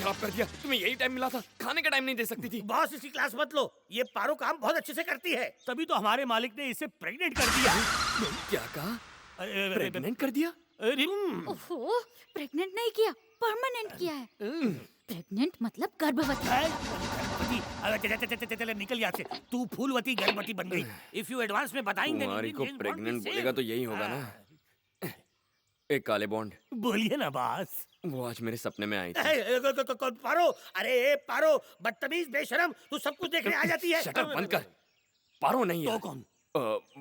खराब कर दिया। तुम्हें यही टाइम मिला था, खाने का टाइम नहीं दे सकती थी। बॉस इसकी क्लास मत लो, ये पारो काम बहुत अच्छे से करती है। तभी तो हमारे मालिक ने इसे प्रेग्नेंट कर दिया। क्या कहा? प्रेग्नेंट कर दिया? ओहो, प्रेग्नेंट नहीं किया, परमानेंट किया है। प्रेग्नेंट मतलब गर्भवती। चल निकल यहाँ से, तू फूलवती गर्भवती बन गई। इफ यू एडवांस में बताएंगे कुमारी को प्रेग्नेंट बोलेगा तो यही होगा ना। एक काले बॉन्ड। बोलिए ना बॉस। वो आज मेरे सपने में आई थी। पारो, अरे पारो, बदतमीज बेशरम, तू सब कुछ देखने आ जाती है। शटर बंद कर। पारो नहीं है। तो कौन?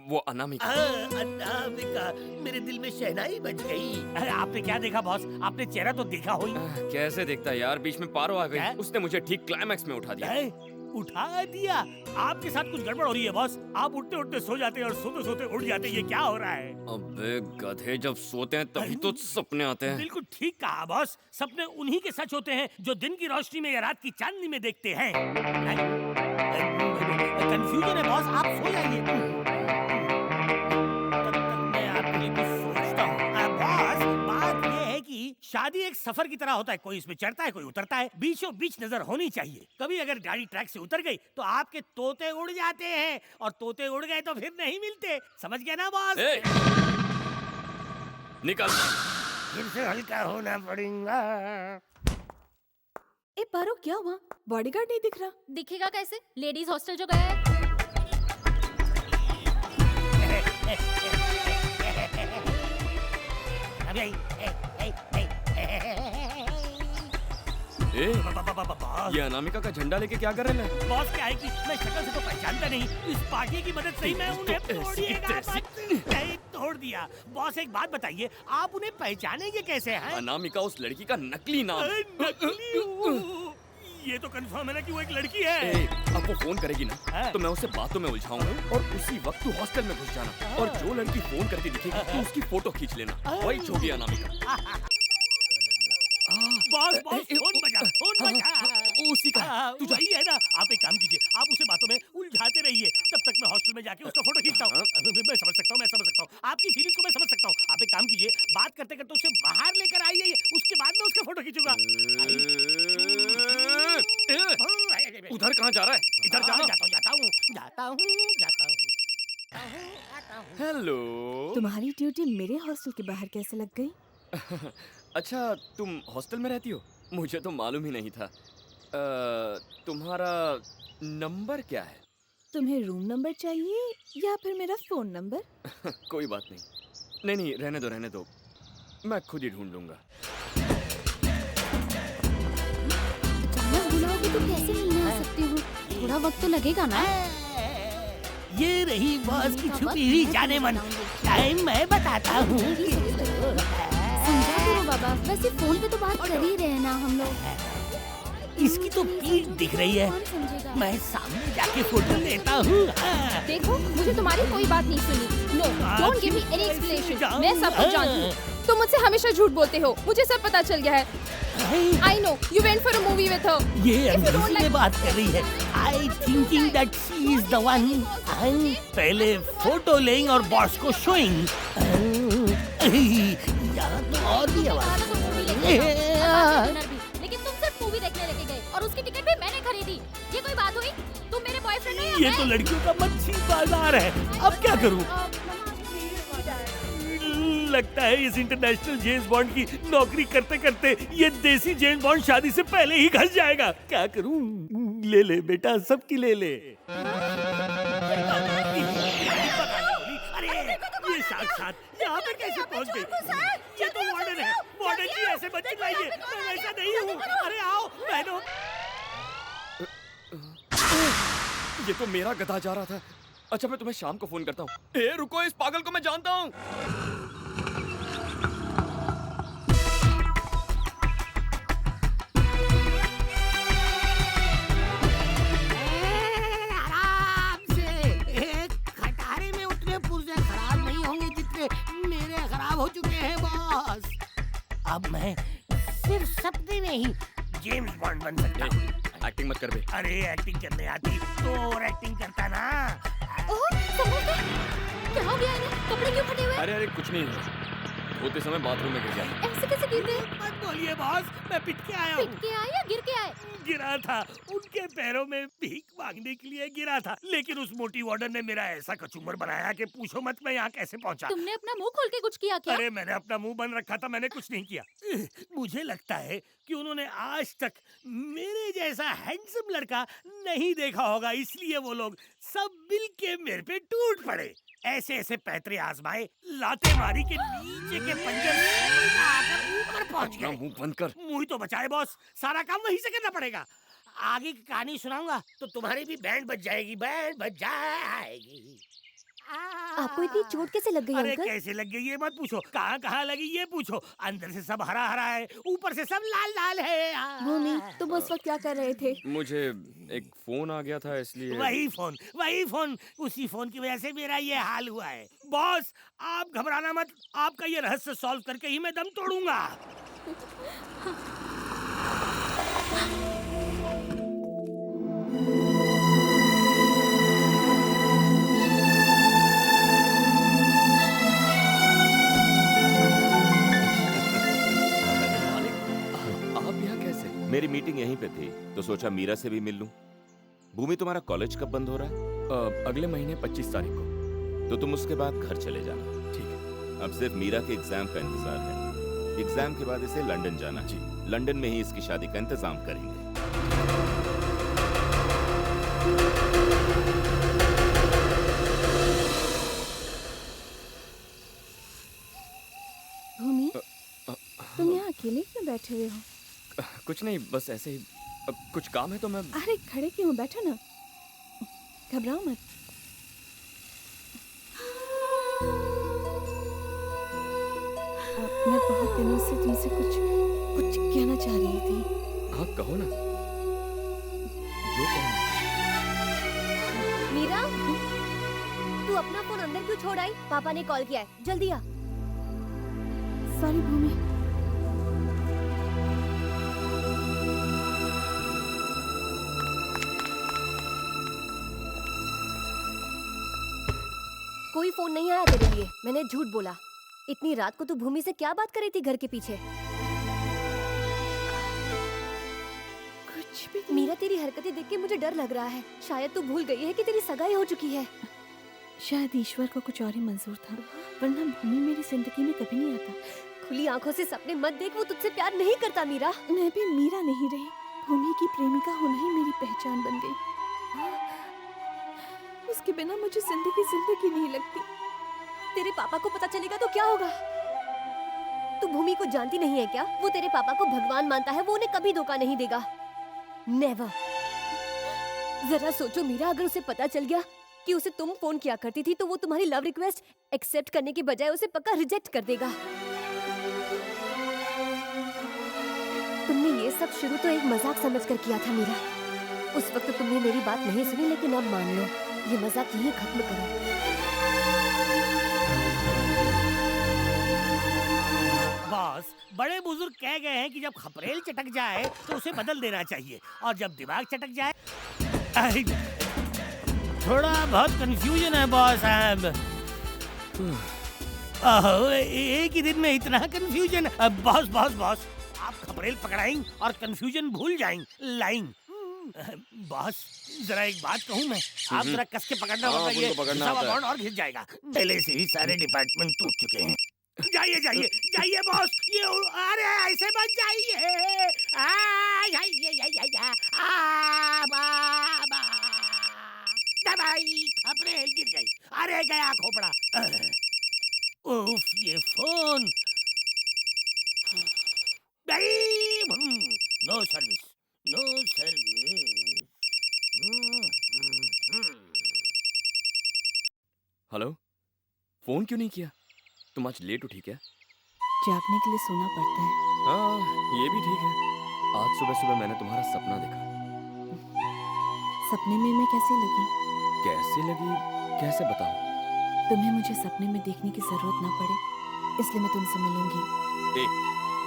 वो अनामिका। अनामिका, मेरे दिल में शहनाई बज गई। अरे आपने क्या देखा बॉस? आपने चेहरा तो देखा होई। कैसे देखता यार, बीच में पारो आ गई। उसने मुझे ठीक क्लाइमैक्स में उठा दिया। उठा दिया? आपके साथ कुछ गड़बड़ हो रही है बॉस। आप उठते उठते सो जाते हैं और सोते सोते उठ जाते हैं, ये क्या हो रहा है? अबे गधे, जब सोते हैं तभी तो सपने आते हैं। बिल्कुल ठीक कहा बॉस, सपने उन्हीं के सच होते हैं जो दिन की रोशनी में या रात की चांदनी में देखते हैं। कंफ्यूजन है बॉस, आप सो जाइए। मैं आपके लिए कुछ सोचता हूँ। बॉस, बात ये है कि शादी एक सफर की तरह होता है, कोई इसमें चढ़ता है कोई उतरता है, बीचों बीच नजर होनी चाहिए। कभी अगर गाड़ी ट्रैक से उतर गई तो आपके तोते उड़ जाते हैं, और तोते उड़ गए तो फिर नहीं मिलते। समझ गए ना बॉस? निकल। फिर से हल्का होना पड़ेगा। ए पारो, क्या हुआ? बॉडीगार्ड नहीं दिख रहा। दिखेगा कैसे? लेडीज हॉस्टल जो गया है। ये अनामिका का झंडा लेके क्या कर रहे हैं? बॉस क्या है कि मैं शक्ल से तो पहचानता नहीं, इस पार्टी की मदद से ही मैं उन्हें तोड़ दिया। बॉस एक बात बताइए, आप उन्हें पहचानेंगे कैसे हैं? अनामिका उस लड़की का नकली नाम। ये तो कंफर्म है ना कि वो एक लड़की है। अब वो फोन करेगी ना तो मैं उसे बातों में उलझाऊंगा और उसी वक्त तू हॉस्टल में घुस जाना, और जो लड़की फोन करती दिखेगी तो उसकी फोटो खींच लेना। वही होगी अनामिका। बॉस फोन बजा। उसी का तू वही है ना। आप एक काम कीजिए, आप उसे बातों में उलझाते रहिए, तब तक मैं हॉस्टल में जाके उसका फोटो खींचता हूँ। मैं समझ सकता हूँ आपकी फीलिंग्स को, मैं समझ सकता हूँ। आप एक काम कीजिए, बात करते करते उसे बाहर लेकर आइए, उसके बाद में उसका फोटो खींचूंगा। उधर कहाँ जा रहा है? इधर जाता हूँ। हेलो। तुम्हारी ड्यूटी मेरे हॉस्टल के बाहर कैसे लग गई? अच्छा, तुम हॉस्टल में रहती हो? मुझे तो मालूम ही नहीं था। तुम्हारा नंबर क्या है? तुम्हें रूम नंबर चाहिए या फिर मेरा फोन नंबर? कोई बात नहीं। नहीं, रहने दो, मैं खुद ही ढूंढ लूंगा। अचानक बुलाओगे तो कैसे मिलने आ सकती हूँ? थोड़ा वक्त तो लगेगा ना। ये रही बॉस की छुपी हुई जाने मन। टाइम मैं बताता हूँ। समझा करो बाबा, वैसे फोन पे तो बात कर ही रहे हैं ना हम लोग। इसकी तो पीठ दिख रही है, कौन समझेगा? मैं सामने जाके फोटो लेता हूँ। देखो, मुझे तुम्हारी कोई बात नहीं सुनी। No, don't give me any explanation. मैं सब कुछ जानती हूँ। तुम मुझसे हमेशा झूठ बोलते हो, मुझे सब पता चल गया है। I know, you went for a movie with her. ये अंग्रेजी में बात कर रही है। I thinking that she is the one. पहले फोटो लेंगे और बॉस को शोइंग। यहाँ तो और भी आवाज। लेकिन तुम सिर्फ मूवी देखने लेके गए और उसकी टिकट भी मैंने खरीदी। ये कोई बात हुई? तुम मेरे बॉयफ्रेंड हो या ये तो लड़कियों का मच्छी बाजार है। अब क्या करूं? लगता है इस इंटरनेशनल जेम्स बॉन्ड की नौकरी करते करते ये देसी जेम्स बॉन्ड शादी से पहले ही घस जाएगा। क्या करूं? ले बेटा, सबकी ले। अरे ये साथ यहाँ पे कैसे पहुँच गई? ये तो वार्डन है। वार्डन जी ऐसे बच्चे लाइए, मैं ऐसा नहीं हूँ। अरे आओ बहनों। ये तो मेरा गधा जा रहा था। अच्छा, मैं तुम्हें शाम को फोन करता हूँ। रुको, इस पागल को मैं जानता हूँ। आराम से। खटारे में उतने पुर्जे खराब नहीं होंगे जितने मेरे खराब हो चुके हैं बॉस। अब मैं सिर्फ सपने में ही जेम्स बॉन्ड बन सकता हूँ। एक्टिंग मत कर बे। अरे एक्टिंग करने आती तो और एक्टिंग करता ना। ओह, समझ गए? क्या हो गया इन्हें? कपड़े क्यों फटे हुए? अरे कुछ नहीं है। धोते समय बाथरूम में गिर गया। ऐसे कैसे गिर गए? मत बोलिए बॉस, मैं पिट के आया हूँ। पिट के आए या गिर के आए? गिरा था, उनके पैरों में भीख मांगने के लिए गिरा था, लेकिन उस मोटी वार्डन ने मेरा ऐसा कचूमर बनाया कि पूछो मत मैं यहाँ कैसे पहुँचा। तुमने अपना मुंह खोल के कुछ किया क्या? अरे मैंने अपना मुंह बंद रखा था, मैंने कुछ नहीं किया। मुझे लगता है कि उन्होंने आज तक मेरे जैसा हैंडसम लड़का नहीं देखा होगा, इसलिए वो लोग सब मिल के मेरे पे टूट पड़े। ऐसे ऐसे पैतरे आजमाए, लाते मारी के नीचे के पंजे सीधा आकर ऊपर पहुंच अपना गए। मुंह बंद कर। मुंह ही तो बचाए बॉस, सारा काम वहीं से करना पड़ेगा। आगे की कहानी सुनाऊंगा तो तुम्हारी भी बैंड बज जाएगी, बैंड बज जाएगी। आपको इतनी चोट कैसे लग गई अरे अंकल? कैसे लग गई ये मत पूछो, कहाँ कहाँ लगी ये पूछो। अंदर से सब हरा हरा है, ऊपर से सब लाल लाल है। भूमि, तुम उस वक्त क्या कर रहे थे? मुझे एक फोन आ गया था इसलिए। वही फोन, उसी फोन की वजह से मेरा ये हाल हुआ है। बॉस आप घबराना मत, आपका ये रहस्य सॉल्व करके ही मैं दम तोड़ूंगा। आप यहाँ कैसे? मेरी मीटिंग यहीं पे थी तो सोचा मीरा से भी मिल लूं। भूमि, तुम्हारा कॉलेज कब बंद हो रहा है? अगले महीने 25 तारीख को। तो तुम उसके बाद घर चले जाना। ठीक है। अब सिर्फ मीरा के एग्जाम का इंतजार है। एग्जाम के बाद इसे लंदन जाना। जी। लंदन में ही इसकी शादी का इंतजाम करेंगे। भूमि, तुम यहाँ अकेले क्यों बैठे हुए हो? कुछ नहीं, बस ऐसे ही। कुछ काम है तो मैं। अरे खड़े क्यों, बैठो ना, घबराओ मत। मैं बहुत दिनों से तुमसे कुछ कहना चाह रही थी। हाँ कहो ना, जो कहो। मीरा, तू अपना फोन अंदर क्यों छोड़ आई? पापा ने कॉल किया है, जल्दी आ। सॉरी भूमि। कोई फोन नहीं आया तेरे लिए, मैंने झूठ बोला। इतनी रात को तू भूमि से क्या बात कर रही थी घर के पीछे? कुछ भी नहीं। मीरा, तेरी हरकतें देख के मुझे डर लग रहा है। शायद तू भूल गई है कि तेरी सगाई हो चुकी है। शायद ईश्वर को कुछ और ही मंजूर था, वरना भूमि मेरी जिंदगी में कभी नहीं आता। खुली आंखों से सपने मत देख, वो तुझसे प्यार नहीं करता मीरा। मैं भी मीरा नहीं रही, भूमि की प्रेमिका होना ही मेरी पहचान बन गई। उसके बिना मुझे जिंदगी नहीं लगती। तेरे पापा को पता चलेगा तो क्या होगा? तू भूमि को जानती नहीं है क्या? वो तेरे पापा को भगवान मानता है, वो उन्हें कभी धोखा नहीं देगा। नेवर। जरा सोचो मीरा, अगर उसे पता चल गया कि उसे तुम फोन किया करती थी तो वो तुम्हारी लव रिक्वेस्ट एक्सेप्ट करने की बजाय उसे पक्का रिजेक्ट कर देगा। तुमने ये सब शुरू तो एक मजाक समझकर किया था मीरा। उस वक्त तुमने मेरी बात नहीं सुनी, लेकिन अब मान लो, ये मजाक यहीं खत्म करो। बॉस, बड़े बुजुर्ग कह गए हैं कि जब खपरेल चटक जाए तो उसे बदल देना चाहिए, और जब दिमाग चटक जाए। थोड़ा बहुत कंफ्यूजन है बॉस साहब। एक ही दिन में इतना कंफ्यूजन। बॉस बॉस बॉस, आप खपरेल पकड़ाएं और कंफ्यूजन भूल जाएं। लाइन बॉस, जरा एक बात कहूं मैं, आप जरा कस के पकड़ना, हाँ, वरना ये उनको पकड़ना हिसाब आता है। अकाउंट और घिस जाएगा। पहले से ही सारे डिपार्टमेंट टूट चुके हैं। जाइए जाइए जाइए बॉस, ये अरे ऐसे मत जाइए। बाबा दवाई खपरेल गिर गई। अरे गया खोपड़ा। उफ, ये phone no service, no service. Hello, phone क्यों नहीं किया? तुम आज लेट उठी क्या? जागने के लिए सोना पड़ता है। हाँ, ये भी ठीक है। आज सुबह सुबह मैंने तुम्हारा सपना देखा। सपने में मैं कैसी लगी? कैसे लगी? कैसे बताऊं? तुम्हें मुझे सपने में देखने की जरूरत ना पड़े, इसलिए मैं तुमसे मिलूंगी।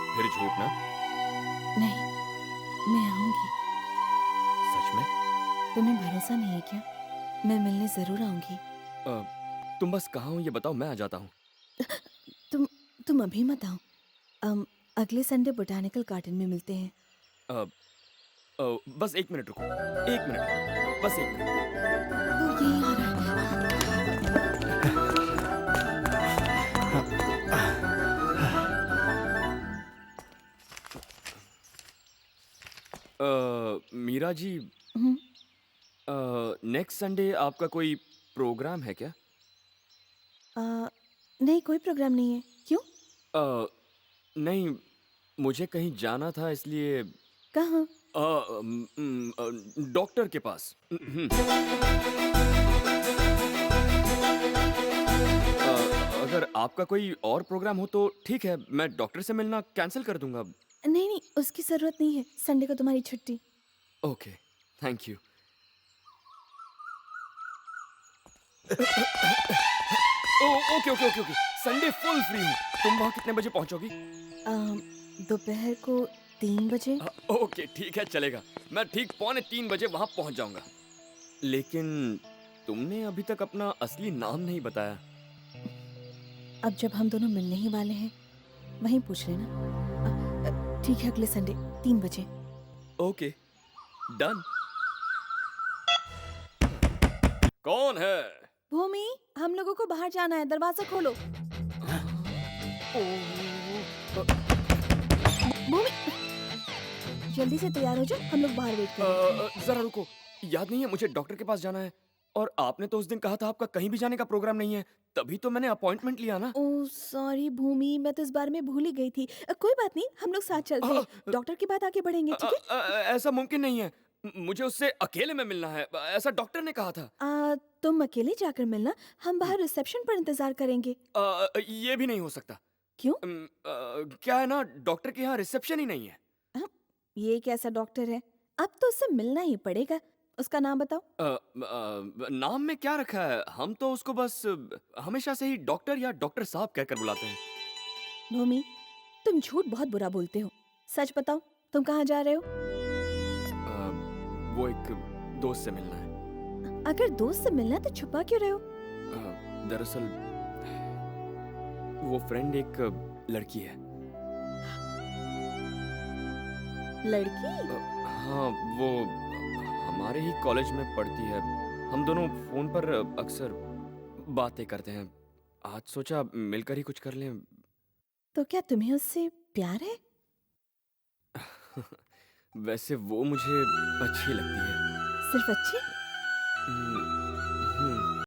फिर झूठ ना? नहीं, मैं आऊंगी। सच में? तुम्हें भरोसा नहीं है क्या? मैं मिलने जरूर आऊंगी। तुम बस कहाँ हो ये बताओ, मैं आ जाता हूँ। तुम अभी मत आओ। अगले संडे बोटानिकल गार्डन में मिलते हैं। अ, बस 1 मिनट रुको, 1 मिनट, बस 1 मिनट। वो यहीं आ रहा है। मीरा जी, हम्म, नेक्स्ट संडे आपका कोई प्रोग्राम है क्या? नहीं, कोई प्रोग्राम नहीं है। क्यों? नहीं, मुझे कहीं जाना था इसलिए। कहाँ? डॉक्टर के पास। अगर आपका कोई और प्रोग्राम हो तो ठीक है, मैं डॉक्टर से मिलना कैंसिल कर दूंगा। नहीं नहीं, उसकी जरूरत नहीं है। संडे को तुम्हारी छुट्टी। Okay, thank you. Okay okay okay okay, Sunday full free हूँ। तुम वहाँ कितने बजे पहुँचोगी? दोपहर को 3 बजे। ओके ठीक है, चलेगा। मैं ठीक 2:45 बजे वहाँ पहुँच जाऊँगा। लेकिन तुमने अभी तक अपना असली नाम नहीं बताया। अब जब हम दोनों मिलने ही वाले हैं, वहीं पूछ लेना। ठीक है, अगले संडे 3 बजे। Okay, done. कौन है? भूमि, हम लोगों को बाहर जाना है। दरवाजा खोलो। भूमि, जल्दी से तैयार हो जाओ, हम लोग बाहर वेट कर रहे हैं। जरा रुको, याद नहीं है मुझे डॉक्टर के पास जाना है। और आपने तो उस दिन कहा था आपका कहीं भी जाने का प्रोग्राम नहीं है, तभी तो मैंने अपॉइंटमेंट लिया ना। ओह सॉरी भूमि, मैं तो इस बारे में भूल ही गई थी। कोई बात नहीं, हम लोग साथ चलते हैं। डॉक्टर के बाद आगे बढ़ेंगे, ठीक है? ऐसा मुमकिन नहीं है। मुझे उससे अकेले में मिलना है, ऐसा डॉक्टर ने कहा था। तुम अकेले जाकर मिलना, हम बाहर रिसेप्शन पर इंतजार करेंगे। ये भी नहीं हो सकता। क्यों? क्या है ना, डॉक्टर के यहाँ रिसेप्शन ही नहीं है। ये कैसा डॉक्टर है? अब तो उससे मिलना ही पड़ेगा। उसका नाम बताओ। नाम में क्या रखा है? हम तो उसको बस हमेशा से ही डॉक्टर या डॉक्टर साहब कहकर बुलाते हैं। भूमि, तुम झूठ बहुत बुरा बोलते हो। सच बताओ, तुम कहाँ जा रहे हो? वो एक दोस्त से मिलना है। अगर दोस्त से मिलना है तो छुपा क्यों रहे हो? दरअसल वो फ्रेंड एक लड़की है। लड़की? हाँ, वो हमारे ही कॉलेज में पढ़ती है। हम दोनों फोन पर अक्सर बातें करते हैं। आज सोचा मिलकर ही कुछ कर लें। तो क्या तुम्हें उससे प्यार है? वैसे वो मुझे अच्छी लगती है। सिर्फ अच्छी? हम्म,